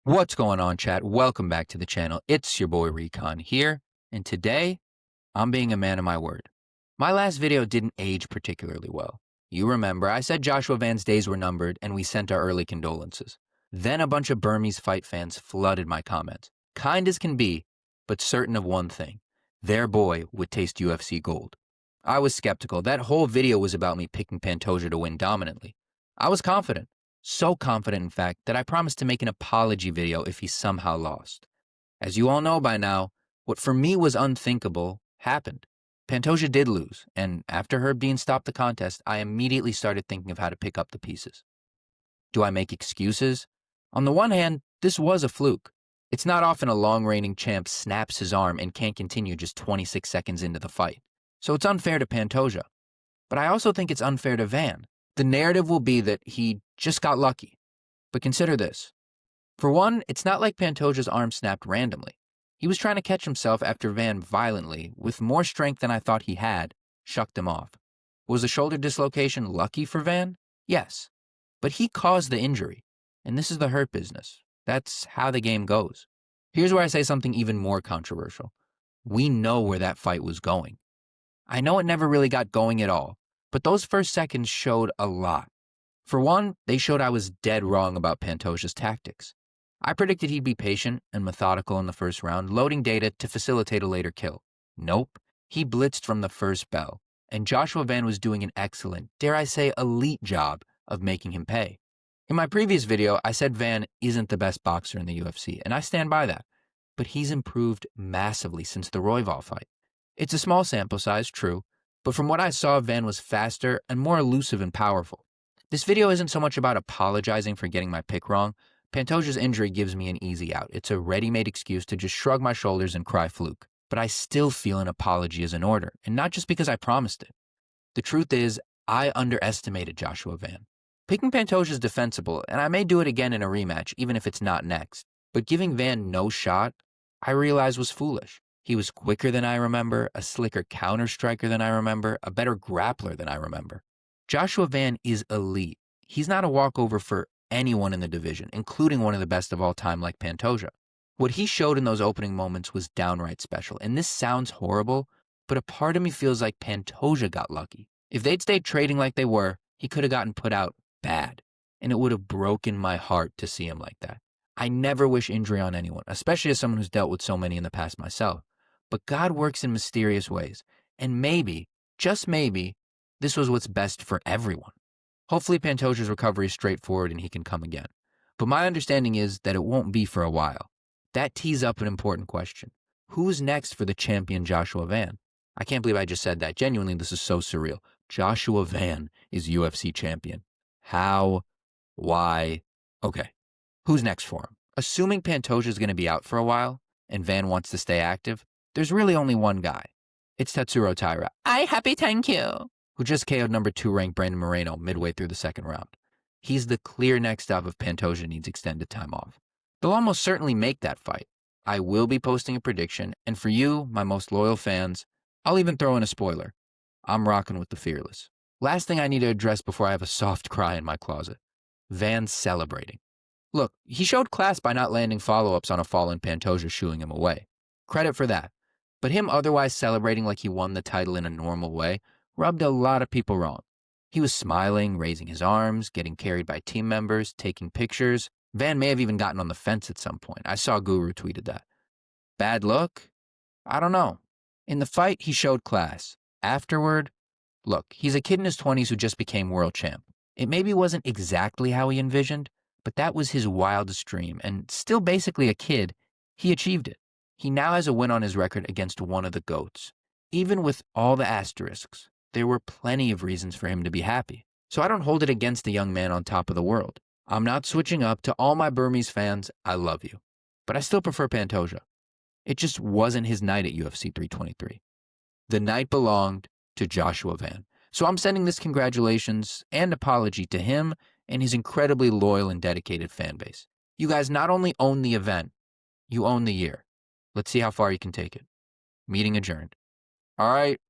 What's going on, chat? Welcome back to the channel. It's your boy Recon here, and today I'm being a man of my word. My last video didn't age particularly well. You remember, I said Joshua Van's days were numbered and we sent our early condolences. Then a bunch of Burmese fight fans flooded my comments, kind as can be, but certain of one thing: their boy would taste UFC gold. I was skeptical. That whole video was about me picking Pantoja to win dominantly. I was confident. So confident, in fact, that I promised to make an apology video if he somehow lost. As you all know by now, what for me was unthinkable happened. Pantoja did lose, and after Herb Dean stopped the contest, I immediately started thinking of how to pick up the pieces. Do I make excuses? On the one hand, this was a fluke. It's not often a long-reigning champ snaps his arm and can't continue just 26 seconds into the fight. So it's unfair to Pantoja. But I also think it's unfair to Van. The narrative will be that he just got lucky. But consider this. For one, it's not like Pantoja's arm snapped randomly. He was trying to catch himself after Van violently, with more strength than I thought he had, shucked him off. Was the shoulder dislocation lucky for Van? Yes. But he caused the injury. And this is the hurt business. That's how the game goes. Here's where I say something even more controversial. We know where that fight was going. I know it never really got going at all, but those first seconds showed a lot. For one, they showed I was dead wrong about Pantoja's tactics. I predicted he'd be patient and methodical in the first round, loading data to facilitate a later kill. Nope, he blitzed from the first bell, and Joshua Van was doing an excellent, dare I say elite job of making him pay. In my previous video, I said Van isn't the best boxer in the UFC, and I stand by that. But he's improved massively since the Royval fight. It's a small sample size, true, but from what I saw, Van was faster and more elusive and powerful. This video isn't so much about apologizing for getting my pick wrong. Pantoja's injury gives me an easy out. It's a ready-made excuse to just shrug my shoulders and cry fluke. But I still feel an apology is in order, and not just because I promised it. The truth is, I underestimated Joshua Van. Picking Pantoja is defensible, and I may do it again in a rematch, even if it's not next. But giving Van no shot, I realized was foolish. He was quicker than I remember, a slicker counter-striker than I remember, a better grappler than I remember. Joshua Van is elite. He's not a walkover for anyone in the division, including one of the best of all time like Pantoja. What he showed in those opening moments was downright special, and this sounds horrible, but a part of me feels like Pantoja got lucky. If they'd stayed trading like they were, he could have gotten put out bad, and it would have broken my heart to see him like that. I never wish injury on anyone, especially as someone who's dealt with so many in the past myself. But God works in mysterious ways, and maybe, just maybe, this was what's best for everyone. Hopefully Pantoja's recovery is straightforward and he can come again. But my understanding is that it won't be for a while. That tees up an important question. Who's next for the champion Joshua Van? I can't believe I just said that. Genuinely, this is so surreal. Joshua Van is UFC champion. How? Why? Okay. Who's next for him? Assuming Pantoja's going to be out for a while and Van wants to stay active, there's really only one guy. It's Tatsuro Taira. I happy thank you. Who just KO'd number 2 ranked Brandon Moreno midway through the second round. He's the clear next up if Pantoja needs extended time off. They'll almost certainly make that fight. I will be posting a prediction, and for you, my most loyal fans, I'll even throw in a spoiler. I'm rocking with the Fearless. Last thing I need to address before I have a soft cry in my closet. Van's celebrating. Look, he showed class by not landing follow-ups on a fallen Pantoja shooing him away. Credit for that. But him otherwise celebrating like he won the title in a normal way rubbed a lot of people wrong. He was smiling, raising his arms, getting carried by team members, taking pictures. Van may have even gotten on the fence at some point. I saw Guru tweeted that. Bad look? I don't know. In the fight, he showed class. Afterward, look, he's a kid in his 20s who just became world champ. It maybe wasn't exactly how he envisioned, but that was his wildest dream, and still basically a kid, he achieved it. He now has a win on his record against one of the GOATs. Even with all the asterisks, there were plenty of reasons for him to be happy. So I don't hold it against the young man on top of the world. I'm not switching up. To all my Burmese fans, I love you. But I still prefer Pantoja. It just wasn't his night at UFC 323. The night belonged to Joshua Van. So I'm sending this congratulations and apology to him and his incredibly loyal and dedicated fan base. You guys not only own the event, you own the year. Let's see how far you can take it. Meeting adjourned. All right,